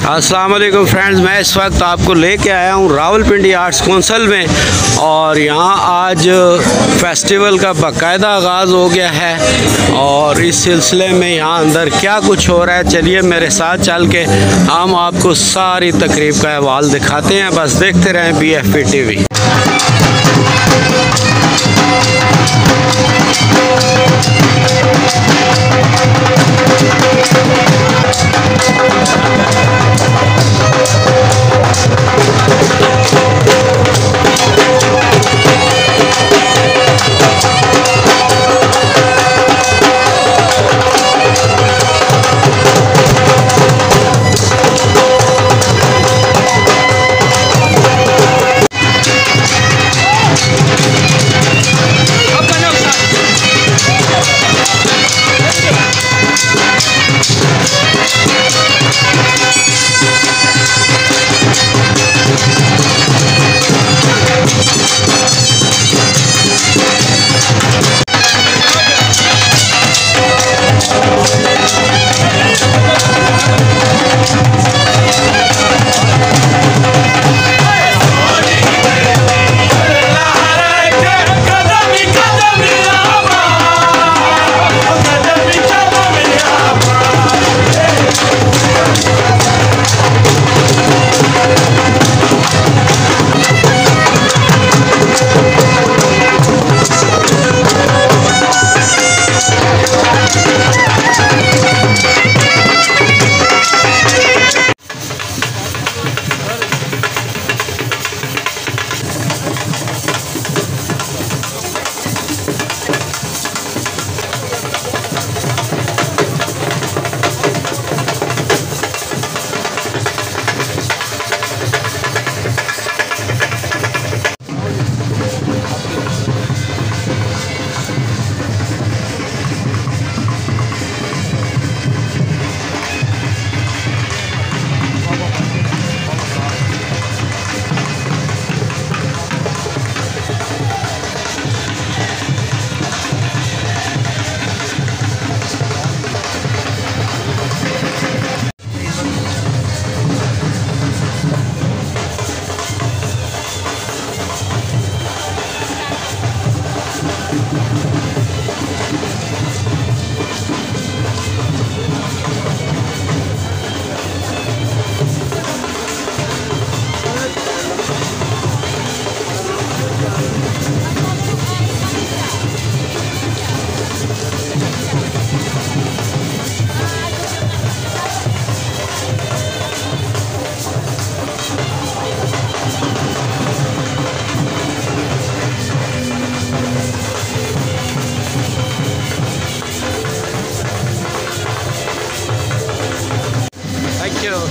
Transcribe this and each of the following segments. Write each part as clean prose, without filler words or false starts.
अस्सलाम वालेकुम फ्रेंड्स, मैं इस वक्त आपको लेके आया हूँ रावलपिंडी आर्ट्स काउंसिल में और यहाँ आज फेस्टिवल का बाकायदा आगाज़ हो गया है। और इस सिलसिले में यहाँ अंदर क्या कुछ हो रहा है, चलिए मेरे साथ चल के हम आपको सारी तकरीब का अहवाल दिखाते हैं। बस देखते रहें BFP TV।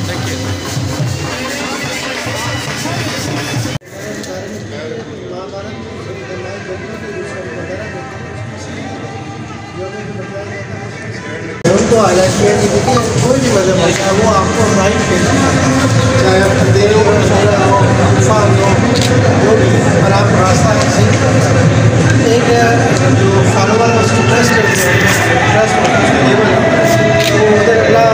Thank you. उनको हाईलाइट किया कि देखिए कोई भी मज़हब होता है वो आपको राइट देता है, चाहे आप अंधेरे हो, तूफान हो, जो भी, और आप रास्ता सही करते हैं। एक जो फॉलोवर है उसको ट्रस्ट करते हैं, ट्रस्ट तो उधर अल्लाह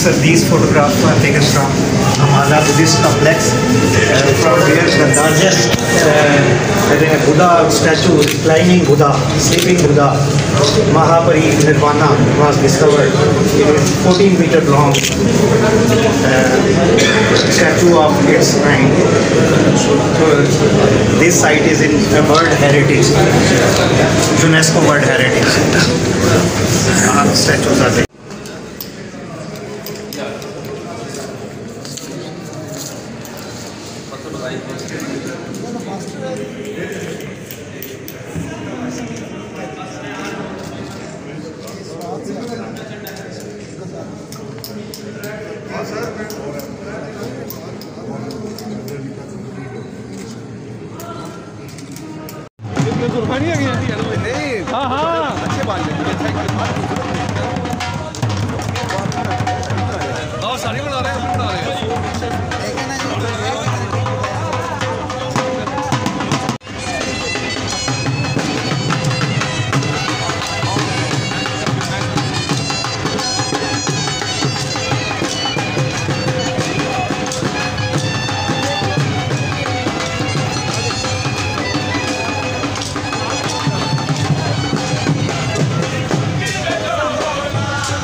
So these photographs were taken from Hamala Buddhist complex, from where the largest Buddha statue, reclining Buddha, sleeping Buddha, Mahapari Nirvana was discovered. It is 14-meter long statue of its kind. So this site is in World Heritage, UNESCO World Heritage. Statues are there.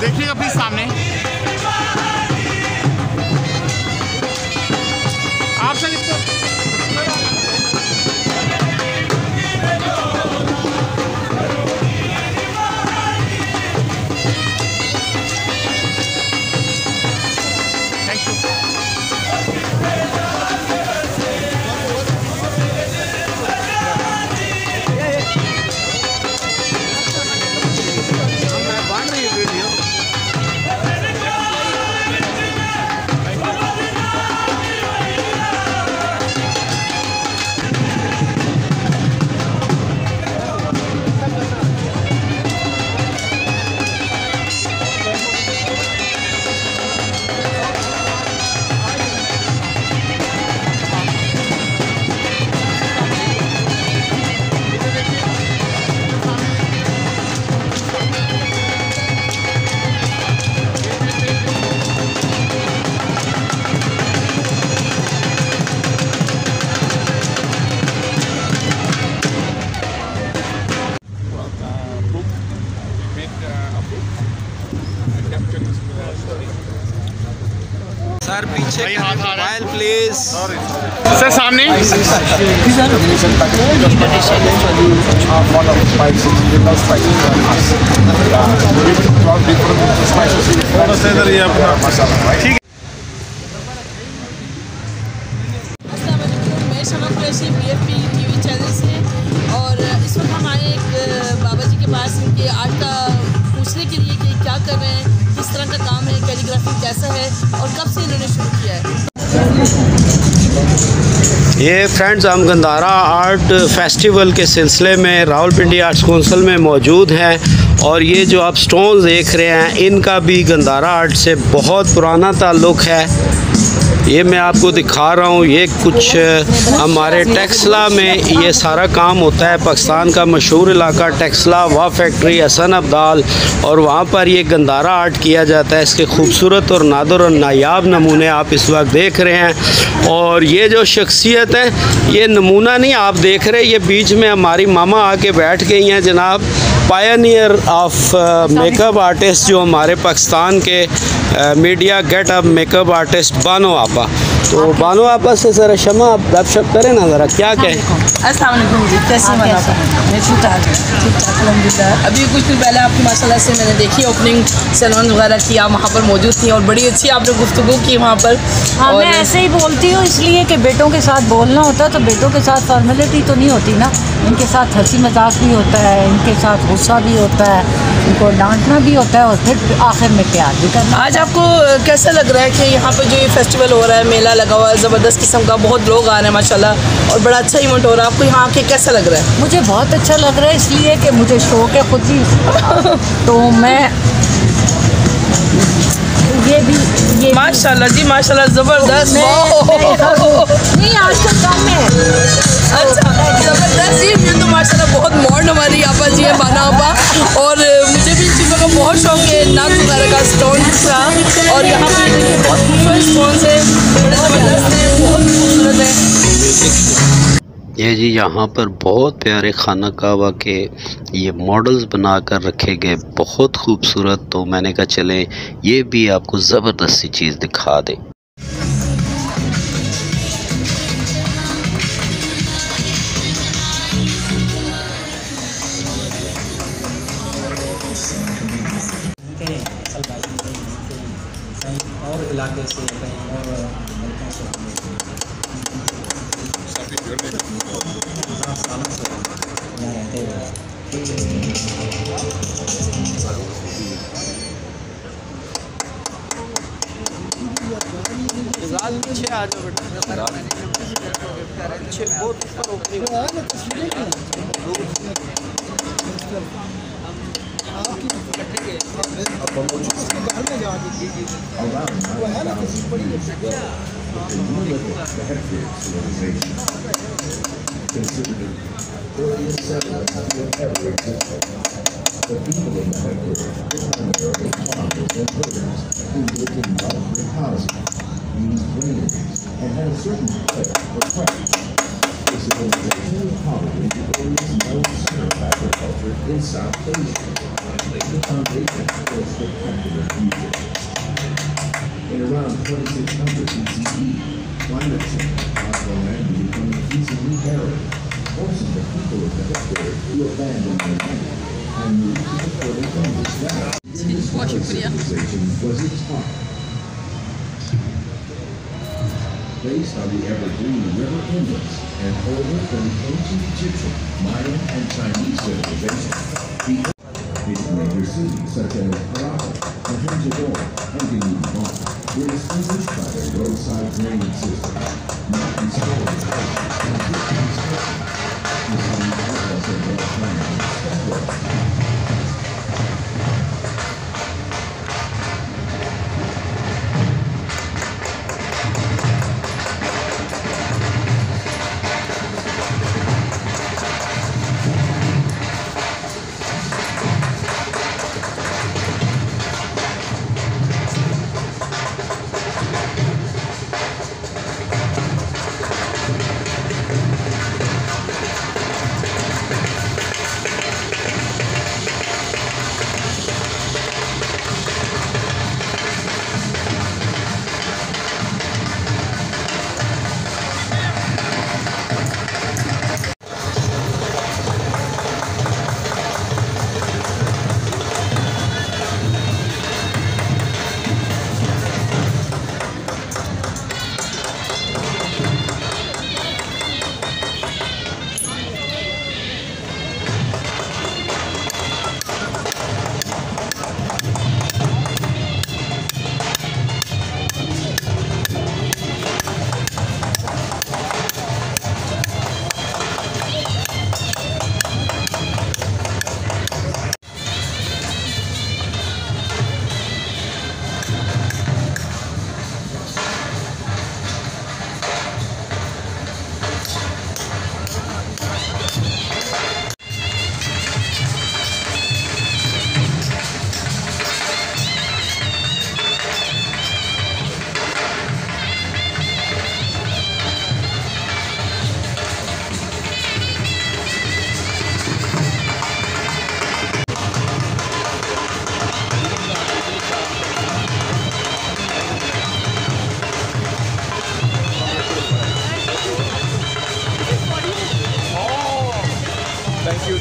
देखिएगा please सामने आप sir इसको thank you. Sir पीछे mobile please. Sir सामने ठीक मैं शमा Qureshi BFP TV channel से, और इस वक्त हम आए एक बाबा जी के पास इनके आर्ट का पूछने के लिए कि क्या कर रहे हैं, किस तरह का काम है, कैलीग्राफी कैसा है और कब से इन्होंने शुरू किया है। ये फ्रेंड्स हम गंधारा आर्ट फेस्टिवल के सिलसिले में रावलपिंडी आर्ट्स काउंसिल में मौजूद हैं, और ये जो आप स्टोन्स देख रहे हैं इनका भी गंधारा आर्ट से बहुत पुराना ताल्लुक़ है। ये मैं आपको दिखा रहा हूँ, ये कुछ हमारे टेक्सला में ये सारा काम होता है। पाकिस्तान का मशहूर इलाका टेक्सला, वाह फैक्ट्री, हसन अब्दाल, और वहाँ पर ये गंधारा आर्ट किया जाता है। इसके खूबसूरत और नादर और नायाब नमूने आप इस वक्त देख रहे हैं। और ये जो शख्सियत है, ये नमूना नहीं आप देख रहे, ये बीच में हमारी मामा आके बैठ गई हैं जनाब, पायनियर ऑफ मेकअप आर्टिस्ट, जो हमारे पाकिस्तान के media get up makeup artist Bano आपा। तो बानो आपा से ज़रा शमा आप गपशप करें ना ज़रा, क्या कहें। अस्सलाम वालेकुम जी, कैसे हैं आप? मैं ठीक ठाक अल्हम्दुलिल्लाह। अभी कुछ दिन पहले आपकी माशाल्लाह से मैंने देखी ओपनिंग सैलून वगैरह की, आप वहाँ पर मौजूद थी और बड़ी अच्छी आपने गुफ्तगू की वहाँ पर। हाँ, मैं ऐसे ही बोलती हूँ इसलिए कि बेटों के साथ बोलना होता है, तो बेटों के साथ फॉर्मेलिटी तो नहीं होती ना, इनके साथ हंसी मजाक भी होता है, इनके साथ गुस्सा भी होता है, इनको डांटना भी होता है और फिर आखिर में प्यार भी करना। आज आपको कैसा लग रहा है कि यहाँ पर जो ये फेस्टिवल हो रहा है, मेला लगा हुआ है, ज़बरदस्त किस्म का, बहुत लोग आ रहे हैं माशाल्लाह, और बड़ा अच्छा इवेंट हो रहा है, आपको यहाँ आके कैसा लग रहा है? मुझे बहुत अच्छा लग रहा है इसलिए कि मुझे शौक है खुद ही तो मैं ये माशाल्लाह जी, माशाल्लाह ज़बरदस्त। नहीं आज तो कम है। अच्छा ज़बरदस्त जी, ये तो माशाल्लाह बहुत मॉडर्न हमारी आपा जी है बाना आपा, और मुझे भी इन चीज़ों का बहुत शौक है, नाक वगैरह का स्टोन का, और यहाँ पे देखिए बहुत खूबसूरत स्टोन है, बड़े ज़बरदस्त है, बहुत खूबसूरत है। ये जी यहाँ पर बहुत प्यारे खाना कहवा के ये मॉडल्स बना कर रखे गए, बहुत खूबसूरत। तो मैंने कहा चलें ये भी आपको ज़बरदस्त सी चीज़ दिखा दें। और इलाके से कहीं और मुल्कों से सालों से रहते हुए पीछे आ जाओ बेटा, पीछे बहुत ऊपर opening. Considered the earliest settlement ever existed. The people of the Hector were primarily farmers and herders who lived in mud-brick housing, used granaries, and had a certain flair for craft. The civilization was probably the earliest known center of agriculture in South Asia, laying the foundation for its spectacular future. In around 2600 BCE, climate change caused the land to become increasingly arid, forcing the people of the Hector to abandon their land and move to the further English valley. बहुत शुक्रिया। Was its heart. Based on the evergreen river inlets and over from the ancient Egyptian, Mayan, and Chinese civilization, the major cities such as Harappa, Mohenjo-daro, and Ghandhara were distinguished by their roadside drainage systems, mountain storage, and distance structure. The cities were also well-planned and specialized.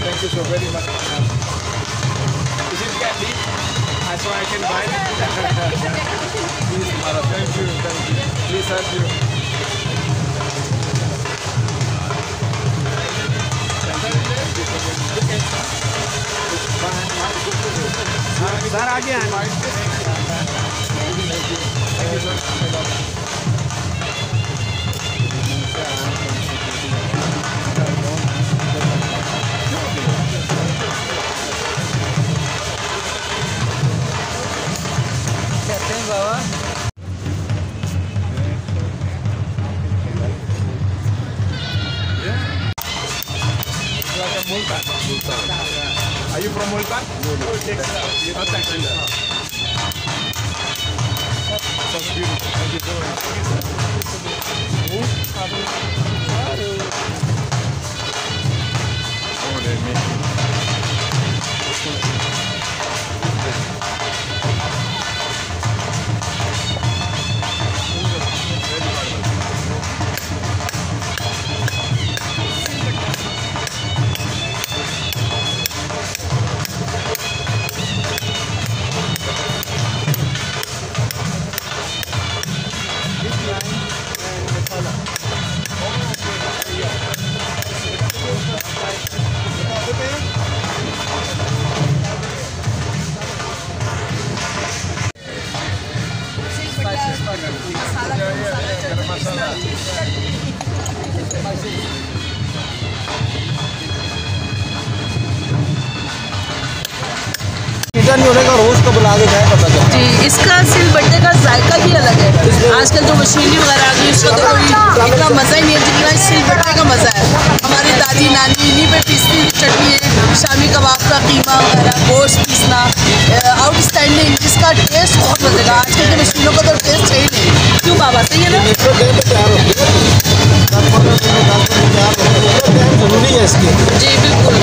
Thank you so very much. Is it candy? So I can buy it? Please, Mara, thank you. Please help you. Sir आगे आए। Are you from Multan? No. Texas. That's beautiful. Thank you so much. मीठा नहीं होने का रोज़ कब बना के खाए पता चलता। जी, इसका सिलबट्टे का जायका ही अलग है। आजकल जो मशीनी वगैरह आ गई उसका तो कोई इतना मज़ा ही नहीं है जितना इस सिलबट्टे का मज़ा है। हमारी दादी नानी इन्हीं पे पीसती चटनी है, शामी कबाब का कीमा वगैरह, गोश्त पीसना आउटस्टैंडिंग, जिसका टेस्ट बहुत मज़ेगा। आजकल की मशीनों का तो टेस्ट है ही नहीं। क्यों बाबा, सही है ना? जरूरी है इसकी। जी बिल्कुल,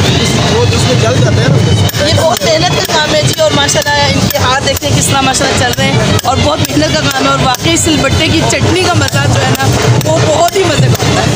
वो जिसमें जल जाते हैं ना। ये बहुत मेहनत का काम है जी, और माशाल्लाह इनके हाथ देखते हैं किस तरह माशाल्लाह चल रहे हैं, और बहुत मेहनत का काम है। और वाकई सिलबट्टे की चटनी का मज़ा जो है ना वो बहुत ही मज़े का होता है।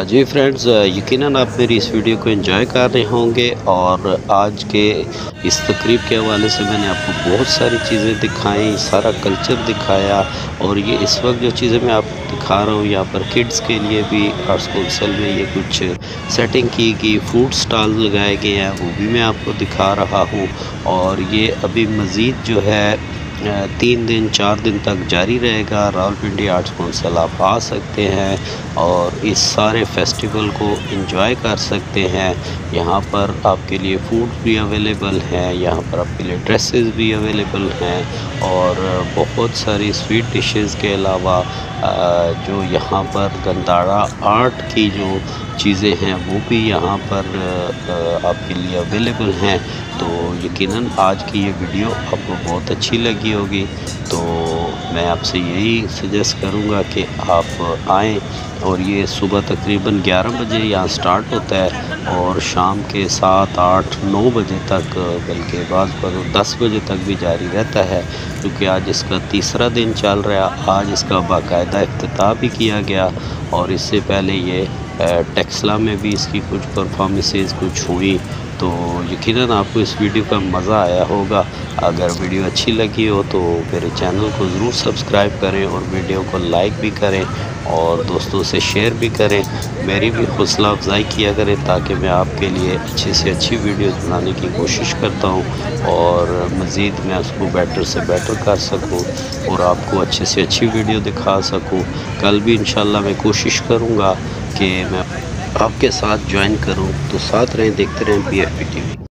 जी फ्रेंड्स, यकीनन आप मेरी इस वीडियो को एंजॉय कर रहे होंगे। और आज के इस तकरीब के हवाले से मैंने आपको बहुत सारी चीज़ें दिखाई, सारा कल्चर दिखाया। और ये इस वक्त जो चीज़ें मैं आपको दिखा रहा हूँ, यहाँ पर किड्स के लिए भी आर्ट्स काउंसिल में ये कुछ सेटिंग की गई, फूड स्टॉल लगाए गए हैं, वो भी मैं आपको दिखा रहा हूँ। और ये अभी मज़ीद जो है 3 दिन 4 दिन तक जारी रहेगा। रावलपिंडी आर्ट्स काउंसिल आप आ सकते हैं और इस सारे फेस्टिवल को एंजॉय कर सकते हैं। यहाँ पर आपके लिए फूड भी अवेलेबल है, यहाँ पर आपके लिए ड्रेसेस भी अवेलेबल हैं, और बहुत सारी स्वीट डिशेस के अलावा जो यहाँ पर गंधारा आर्ट की जो चीज़ें हैं वो भी यहाँ पर आपके लिए अवेलेबल हैं। तो यकीनन आज की ये वीडियो आपको बहुत अच्छी लगी होगी। तो मैं आपसे यही सजेस्ट करूँगा कि आप आएँ। और ये सुबह तकरीबन 11 बजे यहाँ स्टार्ट होता है और शाम के 7, 8, 9 बजे तक, बल्कि बाद पर 10 बजे तक भी जारी रहता है, क्योंकि आज इसका तीसरा दिन चल रहा है। आज इसका बाकायदा इफ्तिताह भी किया गया और इससे पहले ये टेक्सला में भी इसकी कुछ परफॉर्मेंसेस कुछ हुई। तो यकीनन आपको इस वीडियो का मज़ा आया होगा। अगर वीडियो अच्छी लगी हो तो मेरे चैनल को ज़रूर सब्सक्राइब करें और वीडियो को लाइक भी करें और दोस्तों से शेयर भी करें। मेरी भी हौसला अफजाई किया करें ताकि मैं आपके लिए अच्छी से अच्छी वीडियोस बनाने की कोशिश करता हूं और मज़ीद मैं उसको बेटर से बेटर कर सकूं और आपको अच्छे से अच्छी वीडियो दिखा सकूं। कल भी इंशाल्लाह मैं कोशिश करूँगा कि मैं आपके साथ ज्वाइन करूं। तो साथ रहें, देखते रहें PFP TV।